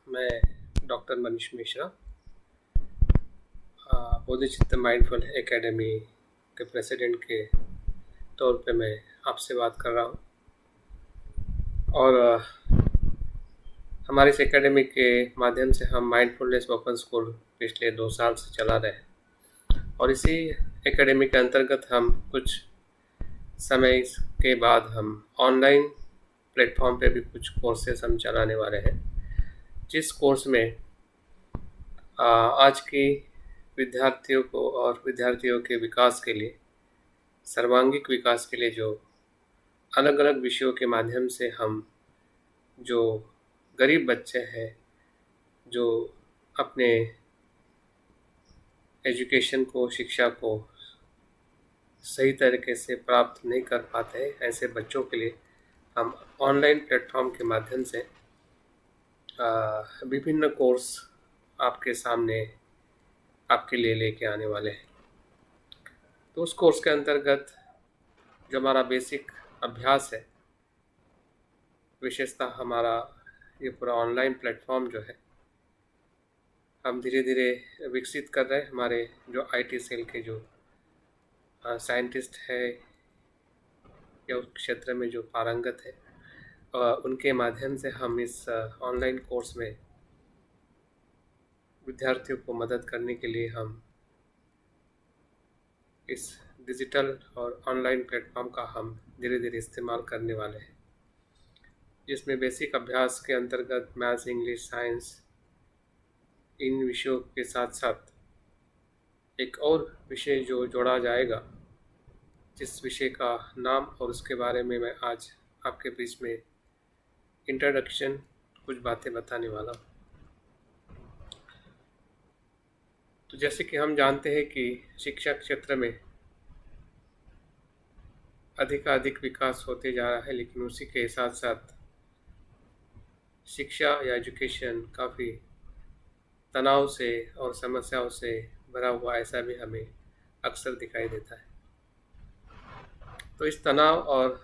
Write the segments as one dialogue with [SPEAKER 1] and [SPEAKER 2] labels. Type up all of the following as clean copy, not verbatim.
[SPEAKER 1] मैं doctor Manish Mishra Bodhichitta mindful academy के president के तौर पे मैं आपसे बात कर रहा हूँ। और हमारी इस एकेडमी के माध्यम से हम माइंडफुलनेस ओपन स्कूल पिछले 2 साल से चला रहे हैं और इसी एकेडमी के अंतर्गत हम कुछ समय के बाद हम ऑनलाइन प्लेटफॉर्म पे भी कुछ कोर्सेस हम चलाने वाले हैं, जिस कोर्स में आज की विद्यार्थियों को और विद्यार्थियों के विकास के लिए, सर्वांगीण विकास के लिए जो अलग अलग विषयों के माध्यम से हम जो गरीब बच्चे हैं जो अपने एजुकेशन को, शिक्षा को सही तरीके से प्राप्त नहीं कर पाते हैं, ऐसे बच्चों के लिए हम ऑनलाइन प्लेटफॉर्म के माध्यम से विभिन्न कोर्स आपके सामने आपके लिए लेके आने वाले हैं। तो उस कोर्स के अंतर्गत जो हमारा बेसिक अभ्यास है, विशेषतः हमारा ये पूरा ऑनलाइन प्लेटफॉर्म जो है हम धीरे धीरे विकसित कर रहे हैं। हमारे जो आईटी सेल के जो साइंटिस्ट है या उस क्षेत्र में जो पारंगत है, उनके माध्यम से हम इस ऑनलाइन कोर्स में विद्यार्थियों को मदद करने के लिए हम इस डिजिटल और ऑनलाइन प्लेटफॉर्म का हम धीरे धीरे इस्तेमाल करने वाले हैं, जिसमें बेसिक अभ्यास के अंतर्गत मैथ्स, इंग्लिश, साइंस, इन विषयों के साथ साथ एक और विषय जो जोड़ा जाएगा, जिस विषय का नाम और उसके बारे में मैं आज आपके बीच में इंट्रोडक्शन कुछ बातें बताने वाला हूँ। तो जैसे कि हम जानते हैं कि शिक्षा क्षेत्र में अधिकाधिक विकास होते जा रहा है, लेकिन उसी के साथ साथ शिक्षा या एजुकेशन काफ़ी तनाव से और समस्याओं से भरा हुआ ऐसा भी हमें अक्सर दिखाई देता है। तो इस तनाव और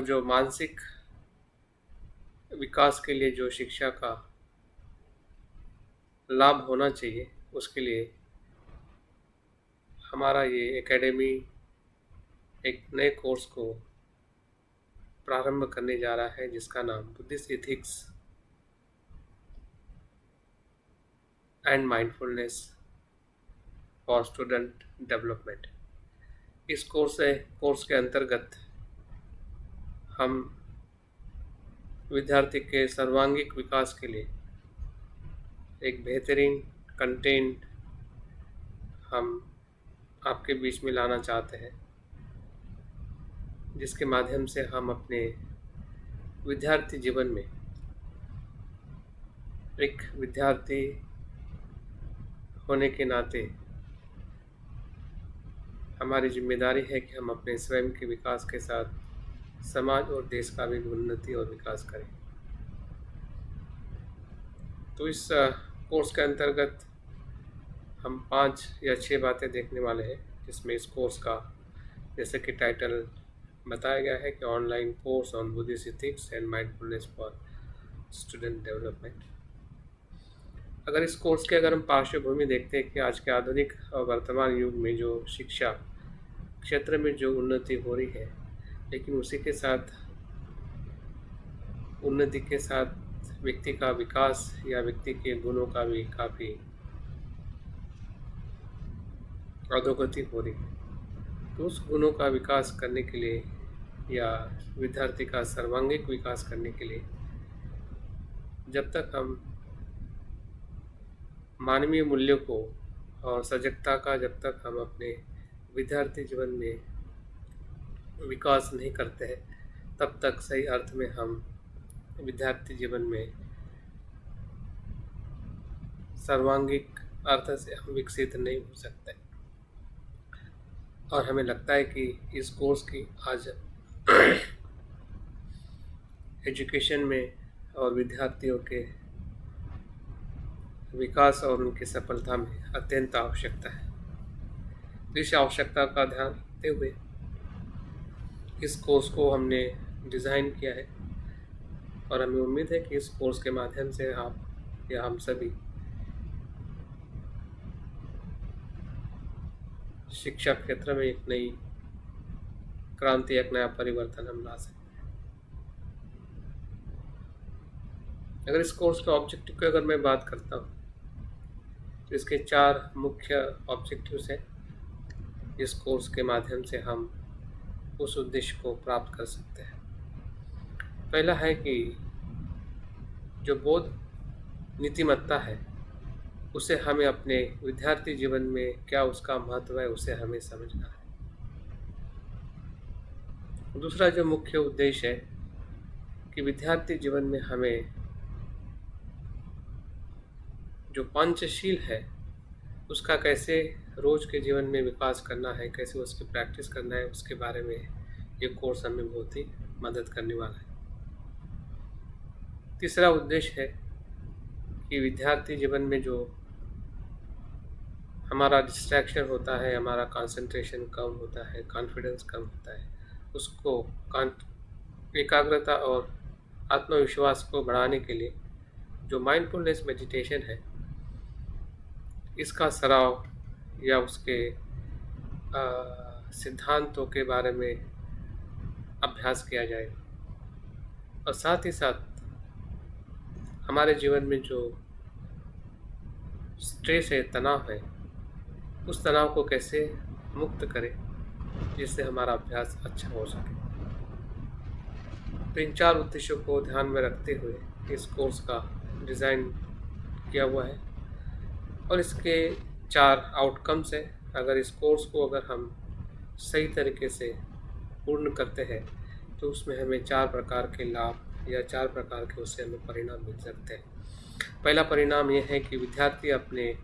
[SPEAKER 1] जो मानसिक विकास के लिए जो शिक्षा का लाभ होना चाहिए, उसके लिए हमारा ये एकेडमी एक नए कोर्स को प्रारंभ करने जा रहा है, जिसका नाम Buddhist ethics and mindfulness for student development. इस कोर्स के अंतर्गत हम विद्यार्थी के सर्वांगीण विकास के लिए एक बेहतरीन कंटेंट हम आपके बीच में लाना चाहते हैं, जिसके माध्यम से हम अपने विद्यार्थी जीवन में एक विद्यार्थी होने के नाते हमारी जिम्मेदारी है कि हम अपने स्वयं के विकास के साथ समाज और देश का भी उन्नति और विकास करें। तो इस कोर्स के अंतर्गत हम 5 या 6 बातें देखने वाले हैं, जिसमें इस कोर्स का जैसे कि टाइटल बताया गया है कि online course on Buddhist ethics and mindfulness for student development. अगर इस कोर्स के अगर हम पार्श्वभूमि देखते हैं कि आज के आधुनिक और वर्तमान युग में जो शिक्षा क्षेत्र में जो उन्नति हो रही है, लेकिन उसी के साथ उन्नति के साथ व्यक्ति का विकास या व्यक्ति के गुणों का भी काफ़ी अधोगति हो रही है। तो उस गुणों का विकास करने के लिए या विद्यार्थी का सर्वांगीण विकास करने के लिए जब तक हम मानवीय मूल्यों को और सजगता का जब तक हम अपने विद्यार्थी जीवन में विकास नहीं करते हैं, तब तक सही अर्थ में हम विद्यार्थी जीवन में सर्वांगीण अर्थ से हम विकसित नहीं हो सकते। और हमें लगता है कि इस कोर्स की आज एजुकेशन में और विद्यार्थियों के विकास और उनकी सफलता में अत्यंत आवश्यकता है। तो इस आवश्यकता का ध्यान रखते हुए इस कोर्स को हमने डिज़ाइन किया है और हमें उम्मीद है कि इस कोर्स के माध्यम से आप या हम सभी शिक्षा क्षेत्र में एक नई क्रांति, एक नया परिवर्तन हम ला सकते हैं। अगर इस कोर्स के ऑब्जेक्टिव की अगर मैं बात करता हूँ तो इसके 4 मुख्य ऑब्जेक्टिव्स हैं। इस कोर्स के माध्यम से हम उस उद्देश्य को प्राप्त कर सकते हैं। पहला है कि जो बौद्ध नीतिमत्ता है उसे हमें अपने विद्यार्थी जीवन में क्या उसका महत्व है उसे हमें समझना है। दूसरा जो मुख्य उद्देश्य है कि विद्यार्थी जीवन में हमें जो पंचशील है उसका कैसे रोज के जीवन में विकास करना है, कैसे उसकी प्रैक्टिस करना है, उसके बारे में ये कोर्स हमें बहुत ही मदद करने वाला है। तीसरा उद्देश्य है कि विद्यार्थी जीवन में जो हमारा डिस्ट्रैक्शन होता है, हमारा कंसंट्रेशन कम होता है, कॉन्फिडेंस कम होता है, उसको एकाग्रता और आत्मविश्वास को बढ़ाने के लिए जो माइंडफुलनेस मेडिटेशन है इसका सराव या उसके सिद्धांतों के बारे में अभ्यास किया जाएगा। और साथ ही साथ हमारे जीवन में जो स्ट्रेस है, तनाव है, उस तनाव को कैसे मुक्त करें जिससे हमारा अभ्यास अच्छा हो सके। तो इन 4 उद्देश्यों को ध्यान में रखते हुए इस कोर्स का डिज़ाइन किया हुआ है और इसके 4 आउटकम्स हैं। अगर इस कोर्स को अगर हम सही तरीके से पूर्ण करते हैं तो उसमें हमें 4 प्रकार के लाभ या 4 प्रकार के उससे हमें परिणाम मिल सकते हैं। पहला परिणाम यह है कि विद्यार्थी अपने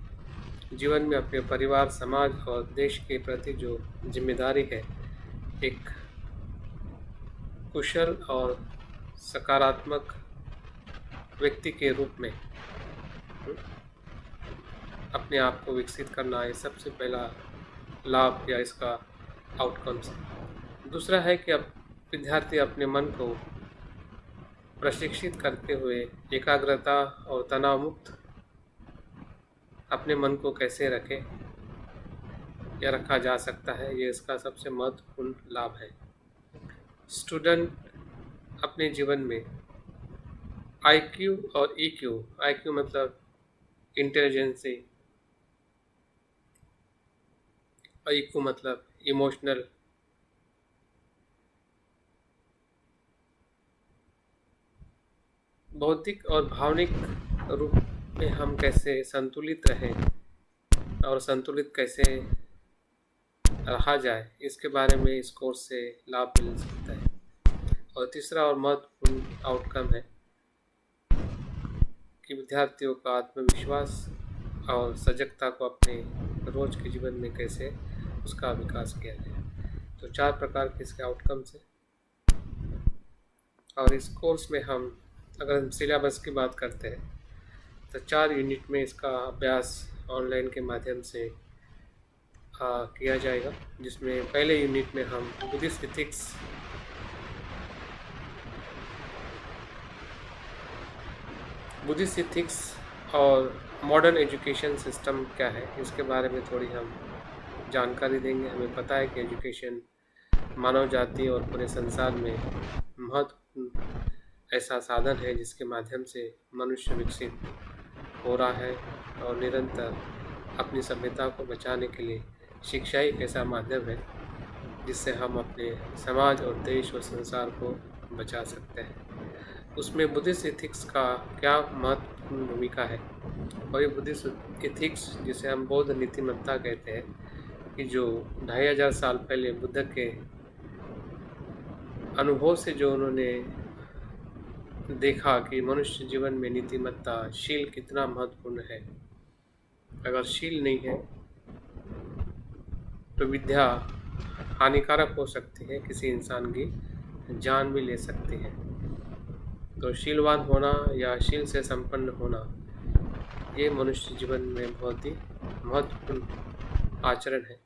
[SPEAKER 1] जीवन में अपने परिवार, समाज और देश के प्रति जो जिम्मेदारी है, एक कुशल और सकारात्मक व्यक्ति के रूप में अपने आप को विकसित करना है। सबसे पहला लाभ या इसका आउटकम्स है। दूसरा है कि अब विद्यार्थी अपने मन को प्रशिक्षित करते हुए एकाग्रता और तनाव मुक्त अपने मन को कैसे रखें या रखा जा सकता है, ये इसका सबसे महत्वपूर्ण लाभ है। स्टूडेंट अपने जीवन में आईक्यू और ईक्यू, आईक्यू मतलब इंटेलिजेंसी और ईक्यू मतलब इमोशनल, बौद्धिक और भावनिक रूप में हम कैसे संतुलित रहें और संतुलित कैसे रहा जाए, इसके बारे में इस कोर्स से लाभ मिल सकता है। और तीसरा और महत्वपूर्ण आउटकम है कि विद्यार्थियों का आत्मविश्वास और सजगता को अपने रोज के जीवन में कैसे उसका विकास किया जाए। तो 4 प्रकार के इसके आउटकम्स हैं और इस कोर्स में हम अगर हम सिलेबस की बात करते हैं तो 4 यूनिट में इसका अभ्यास ऑनलाइन के माध्यम से किया जाएगा, जिसमें पहले यूनिट में हम बुद्धिस्ट इथिक्स और मॉडर्न एजुकेशन सिस्टम क्या है इसके बारे में थोड़ी हम जानकारी देंगे। हमें पता है कि एजुकेशन मानव जाति और पूरे संसार में महत्वपूर्ण ऐसा साधन है जिसके माध्यम से मनुष्य विकसित हो रहा है और निरंतर अपनी सभ्यता को बचाने के लिए शिक्षा एक ऐसा माध्यम है जिससे हम अपने समाज और देश और संसार को बचा सकते हैं। उसमें बुद्धिस्ट इथिक्स का क्या महत्वपूर्ण भूमिका है और ये बुद्धिस्ट इथिक्स जिसे हम बौद्ध नीतिमत्ता कहते हैं कि जो 2500 साल पहले बुद्ध के अनुभव से जो उन्होंने देखा कि मनुष्य जीवन में नीतिमत्ता, शील कितना महत्वपूर्ण है। अगर शील नहीं है तो विद्या हानिकारक हो सकती है, किसी इंसान की जान भी ले सकती है। तो शीलवान होना या शील से संपन्न होना ये मनुष्य जीवन में बहुत ही महत्वपूर्ण आचरण है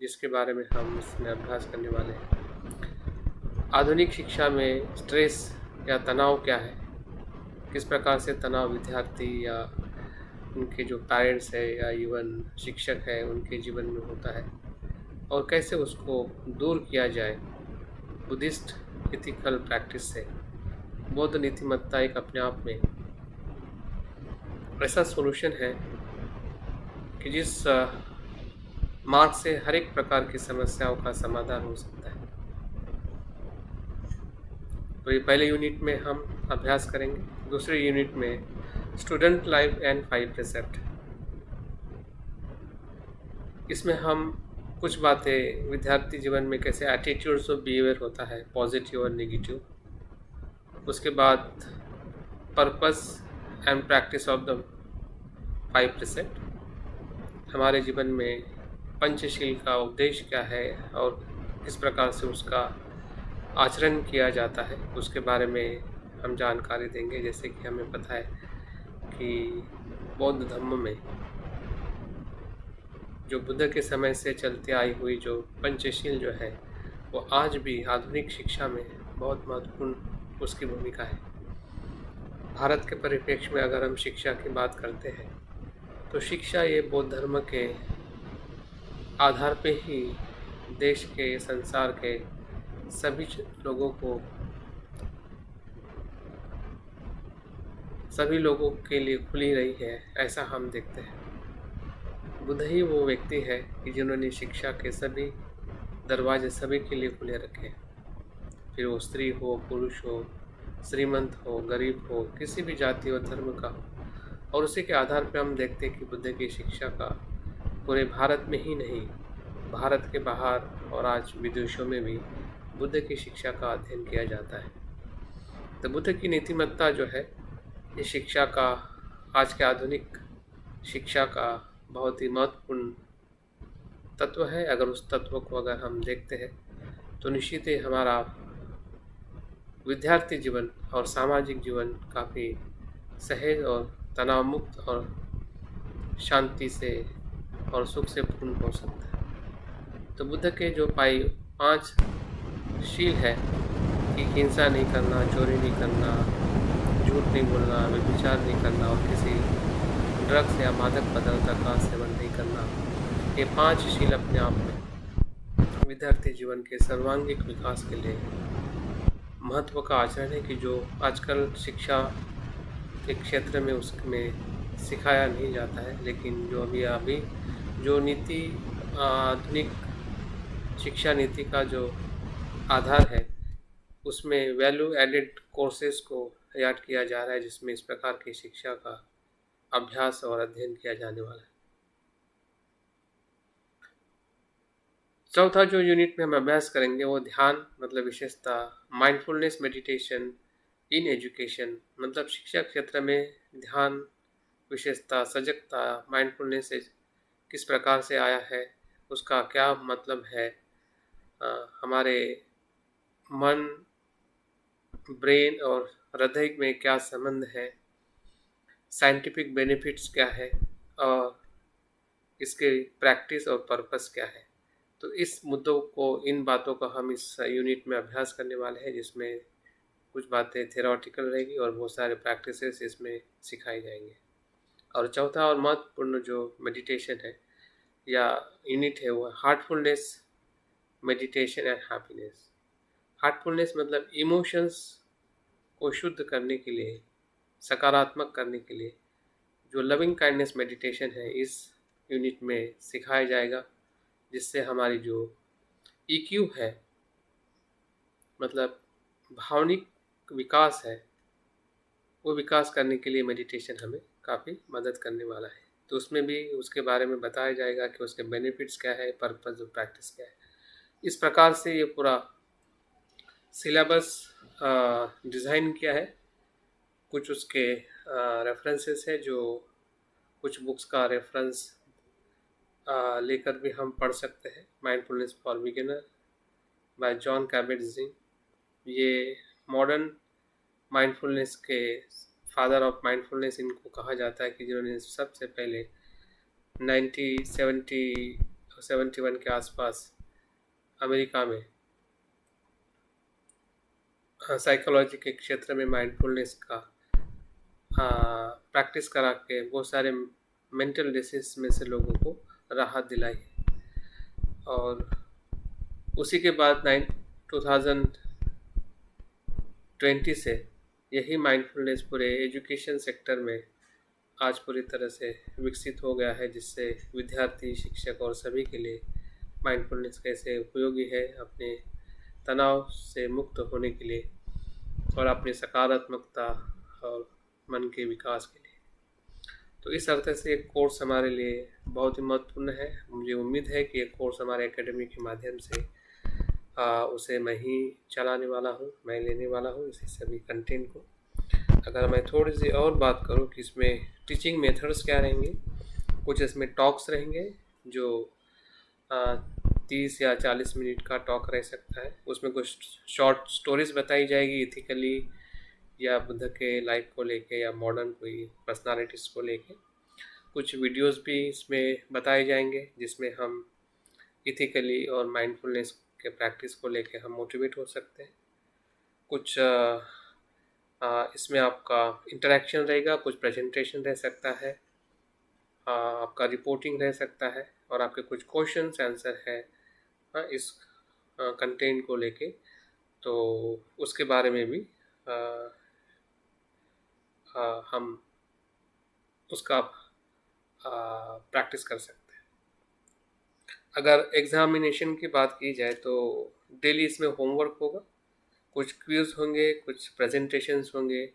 [SPEAKER 1] जिसके बारे में हम इसमें अभ्यास करने वाले हैं। आधुनिक शिक्षा में स्ट्रेस या तनाव क्या है किस प्रकार से तनाव विद्यार्थी या उनके जो पेरेंट्स है या इवन शिक्षक है उनके जीवन में होता है, और कैसे उसको दूर किया जाए बुद्धिस्ट इथिकल प्रैक्टिस से। बौद्ध नीतिमत्ता एक अपने आप में ऐसा सॉल्यूशन है कि जिस मार्ग से हर एक प्रकार की समस्याओं का समाधान हो सकता है। तो ये पहले यूनिट में हम अभ्यास करेंगे। दूसरे यूनिट में स्टूडेंट लाइफ एंड 5 प्रेसेप्ट। इसमें हम कुछ बातें विद्यार्थी जीवन में कैसे एटीट्यूड्स ऑफ बिहेवियर होता है, पॉजिटिव और नेगेटिव। उसके बाद purpose and practice of the 5 प्रेसेप्ट। हमारे जीवन में पंचशील का उद्देश्य क्या है और किस प्रकार से उसका आचरण किया जाता है, उसके बारे में हम जानकारी देंगे। जैसे कि हमें पता है कि बौद्ध धर्म में जो बुद्ध के समय से चलती आई हुई जो पंचशील जो है वो आज भी आधुनिक शिक्षा में बहुत महत्वपूर्ण उसकी भूमिका है। भारत के परिप्रेक्ष्य में अगर हम शिक्षा की बात करते हैं तो शिक्षा ये बौद्ध धर्म के आधार पे ही देश के, संसार के सभी लोगों के लिए खुली रही है, ऐसा हम देखते हैं। बुद्ध ही वो व्यक्ति है कि जिन्होंने शिक्षा के सभी दरवाजे सभी के लिए खुले रखे, फिर वो स्त्री हो, पुरुष हो, श्रीमंत हो, गरीब हो, किसी भी जाति और धर्म का हो। और उसी के आधार पर हम देखते हैं कि बुद्ध की शिक्षा का पूरे भारत में ही नहीं, भारत के बाहर और आज विदेशों में भी बुद्ध की शिक्षा का अध्ययन किया जाता है। तो बुद्ध की नीतिमत्ता जो है ये शिक्षा का, आज के आधुनिक शिक्षा का बहुत ही महत्वपूर्ण तत्व है। अगर उस तत्व को अगर हम देखते हैं तो निश्चित ही हमारा विद्यार्थी जीवन और सामाजिक जीवन काफ़ी सहज और तनाव मुक्त और शांति से और सुख से पूर्ण हो सकता है। तो बुद्ध के जो 5 शील है कि हिंसा नहीं करना, चोरी नहीं करना, झूठ नहीं बोलना, व्यभिचार नहीं करना और किसी ड्रग्स या मादक पदार्थ का सेवन नहीं करना, ये 5 शील अपने आप में विद्यार्थी जीवन के सर्वांगीण विकास के लिए महत्व का आचरण है कि जो आजकल शिक्षा के क्षेत्र में उसमें सिखाया नहीं जाता है। लेकिन जो अभी जो नीति, आधुनिक शिक्षा नीति का जो आधार है उसमें वैल्यू एडेड कोर्सेज को याद किया जा रहा है, जिसमें इस प्रकार की शिक्षा का अभ्यास और अध्ययन किया जाने वाला है। चौथा जो यूनिट में हम अभ्यास करेंगे वो ध्यान मतलब विशेषता, माइंडफुलनेस मेडिटेशन इन एजुकेशन, मतलब शिक्षा क्षेत्र में ध्यान, विशेषता, सजगता, माइंडफुलनेस किस प्रकार से आया है, उसका क्या मतलब है, हमारे मन, ब्रेन और हृदय में क्या संबंध है, साइंटिफिक बेनिफिट्स क्या है और इसके प्रैक्टिस और पर्पस क्या है। तो इस मुद्दों को, इन बातों का हम इस यूनिट में अभ्यास करने वाले हैं, जिसमें कुछ बातें थियोरेटिकल रहेगी और बहुत सारे प्रैक्टिसेस इसमें सिखाई जाएंगे। और चौथा और महत्वपूर्ण जो मेडिटेशन है या यूनिट है वो Heartfulness meditation and happiness. Heartfulness मतलब इमोशंस को शुद्ध करने के लिए, सकारात्मक करने के लिए जो लविंग काइंडनेस मेडिटेशन है इस यूनिट में सिखाया जाएगा, जिससे हमारी जो EQ है मतलब भावनिक विकास है, वो विकास करने के लिए मेडिटेशन हमें काफ़ी मदद करने वाला है। तो उसमें भी उसके बारे में बताया जाएगा कि उसके बेनिफिट्स क्या है, पर्पस और प्रैक्टिस क्या है। इस प्रकार से ये पूरा सिलेबस डिज़ाइन किया है। कुछ उसके रेफरेंसेस है, जो कुछ बुक्स का रेफरेंस लेकर भी हम पढ़ सकते हैं। Mindfulness for beginner by Jon Kabat Zinn, ये मॉडर्न माइंडफुलनेस के फादर ऑफ माइंडफुलनेस इनको कहा जाता है, कि जिन्होंने सबसे पहले 1971 के आसपास अमेरिका में साइकोलॉजी के क्षेत्र में माइंडफुलनेस का प्रैक्टिस करा के बहुत सारे मेंटल डिसीज में से लोगों को राहत दिलाई है। और उसी के बाद 2020 से यही माइंडफुलनेस पूरे एजुकेशन सेक्टर में आज पूरी तरह से विकसित हो गया है, जिससे विद्यार्थी, शिक्षक और सभी के लिए माइंडफुलनेस कैसे उपयोगी है अपने तनाव से मुक्त होने के लिए और अपनी सकारात्मकता और मन के विकास के लिए। तो इस अर्थ से एक कोर्स हमारे लिए बहुत ही महत्वपूर्ण है। मुझे उम्मीद है कि ये कोर्स हमारे एकेडमी के माध्यम से उसे मैं ही चलाने वाला हूँ, मैं लेने वाला हूँ इसी सभी कंटेंट को। अगर मैं थोड़ी सी और बात करूँ कि इसमें टीचिंग मेथड्स क्या रहेंगे, कुछ इसमें टॉक्स रहेंगे जो 30 या 40 मिनट का टॉक रह सकता है। उसमें कुछ शॉर्ट स्टोरीज बताई जाएगी इथिकली या बुद्ध के लाइफ को लेके या मॉडर्न कोई पर्सनालिटीज़ को लेके। कुछ वीडियोस भी इसमें बताए जाएंगे जिसमें हम इथिकली और माइंडफुलनेस के प्रैक्टिस को लेके हम मोटिवेट हो सकते हैं। कुछ इसमें आपका इंटरेक्शन रहेगा, कुछ प्रेजेंटेशन रह सकता है, आपका रिपोर्टिंग रह सकता है और आपके कुछ क्वेश्चंस आंसर है इस कंटेंट को लेके। तो उसके बारे में भी हम उसका प्रैक्टिस कर सकते हैं। अगर एग्जामिनेशन की बात की जाए तो डेली इसमें होमवर्क होगा, कुछ क्विज होंगे, कुछ प्रेजेंटेशंस होंगे।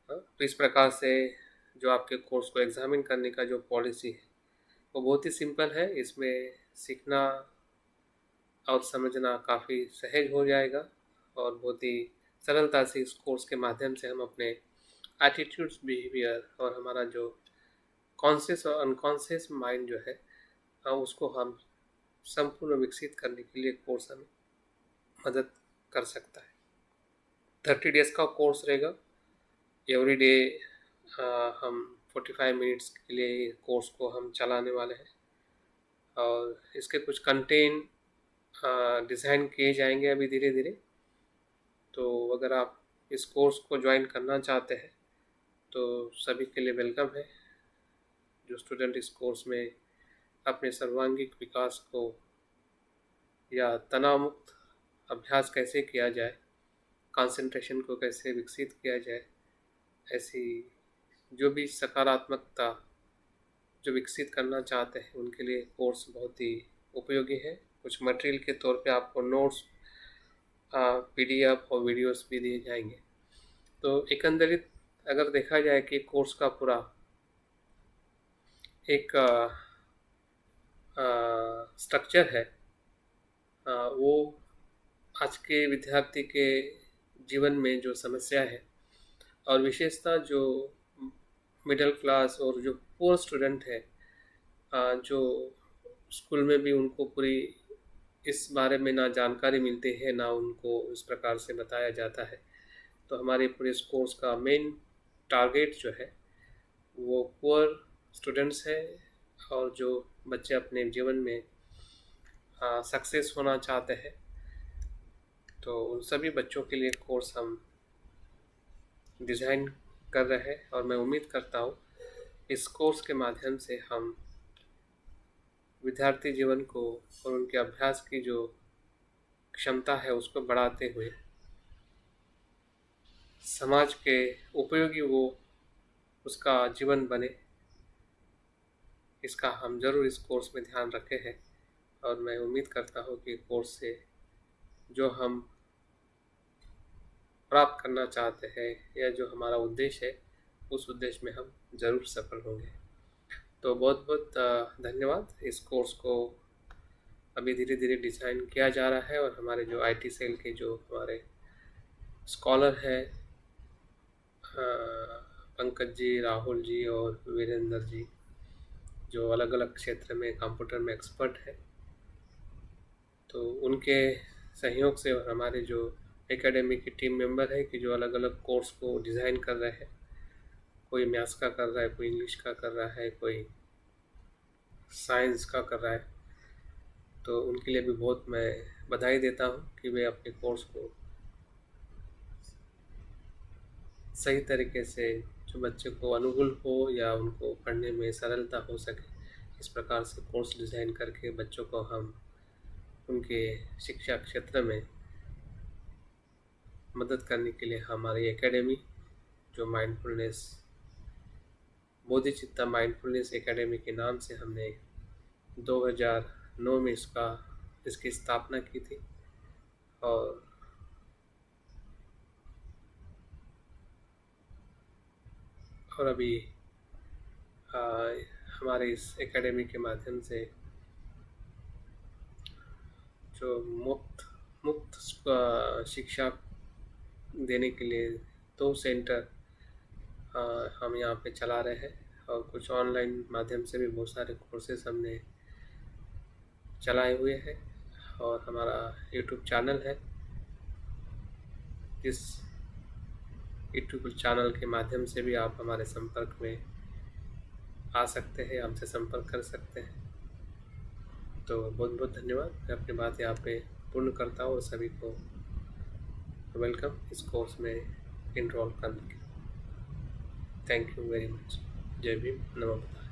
[SPEAKER 1] तो इस प्रकार से जो आपके कोर्स को एग्जामिन करने का जो पॉलिसी है वो बहुत ही सिंपल है। इसमें सीखना और समझना काफ़ी सहज हो जाएगा और बहुत ही सरलता से इस कोर्स के माध्यम से हम अपने एटीट्यूड्स, बिहेवियर और हमारा जो कॉन्शियस और अनकॉन्शियस माइंड जो है उसको हम संपूर्ण विकसित करने के लिए कोर्स हमें मदद कर सकता है। 30 डेज़ का कोर्स रहेगा। एवरी डे हम 45 मिनट्स के लिए कोर्स को हम चलाने वाले हैं और इसके कुछ कंटेंट डिज़ाइन किए जाएंगे अभी धीरे धीरे। तो अगर आप इस कोर्स को ज्वाइन करना चाहते हैं तो सभी के लिए वेलकम है। जो स्टूडेंट इस कोर्स में अपने सर्वांगीण विकास को या तनाव मुक्त अभ्यास कैसे किया जाए, कंसंट्रेशन को कैसे विकसित किया जाए, ऐसी जो भी सकारात्मकता जो विकसित करना चाहते हैं उनके लिए कोर्स बहुत ही उपयोगी है। कुछ मटेरियल के तौर पे आपको नोट्स, पीडीएफ और वीडियोस भी दिए जाएंगे। तो एकंदरित अगर देखा जाए कि कोर्स का पूरा एक स्ट्रक्चर है, वो आज के विद्यार्थी के जीवन में जो समस्या है और विशेषता जो मिडिल क्लास और जो पुअर स्टूडेंट है, जो स्कूल में भी उनको पूरी इस बारे में ना जानकारी मिलती है ना उनको इस प्रकार से बताया जाता है। तो हमारे पूरे इस कोर्स का मेन टारगेट जो है वो पुअर स्टूडेंट्स है और जो बच्चे अपने जीवन में सक्सेस होना चाहते हैं। तो उन सभी बच्चों के लिए कोर्स हम डिज़ाइन कर रहे हैं और मैं उम्मीद करता हूँ इस कोर्स के माध्यम से हम विद्यार्थी जीवन को और उनके अभ्यास की जो क्षमता है उसको बढ़ाते हुए समाज के उपयोगी वो उसका जीवन बने, इसका हम ज़रूर इस कोर्स में ध्यान रखे हैं। और मैं उम्मीद करता हूँ कि कोर्स से जो हम प्राप्त करना चाहते हैं या जो हमारा उद्देश्य है उस उद्देश्य में हम ज़रूर सफल होंगे। तो बहुत बहुत धन्यवाद। इस कोर्स को अभी धीरे धीरे डिज़ाइन किया जा रहा है और हमारे जो आईटी सेल के जो हमारे स्कॉलर हैं, पंकज जी, राहुल जी और वीरेंद्र जी, जो अलग अलग क्षेत्र में कंप्यूटर में एक्सपर्ट है, तो उनके सहयोग से और हमारे जो एकेडमी की टीम मेंबर है कि जो अलग अलग कोर्स को डिज़ाइन कर रहे हैं, कोई मैथ्स का कर रहा है, कोई इंग्लिश का कर रहा है, कोई साइंस का कर रहा है, तो उनके लिए भी बहुत मैं बधाई देता हूँ कि वे अपने कोर्स को सही तरीके से जो बच्चे को अनुकूल हो या उनको पढ़ने में सरलता हो सके, इस प्रकार से कोर्स डिज़ाइन करके बच्चों को हम उनके शिक्षा क्षेत्र में मदद करने के लिए हमारी एकेडमी, जो माइंडफुलनेस बोधिचित्ता माइंडफुलनेस एकेडमी के नाम से हमने 2009 में इसकी स्थापना की थी। और अभी आ, हमारे इस एकेडमी के माध्यम से जो मुफ्त शिक्षा देने के लिए 2 सेंटर हम यहाँ पे चला रहे हैं, और कुछ ऑनलाइन माध्यम से भी बहुत सारे कोर्सेज हमने चलाए हुए हैं। और हमारा यूट्यूब चैनल है, इस यूट्यूब चैनल के माध्यम से भी आप हमारे संपर्क में आ सकते हैं, हमसे संपर्क कर सकते हैं। तो बहुत बहुत धन्यवाद। मैं अपनी बात यहाँ पे पूर्ण करता हूँ और सभी को वेलकम इस कोर्स में इनरोल करने के लिए। Thank you very much. जय भीम, नमो बुद्धाय।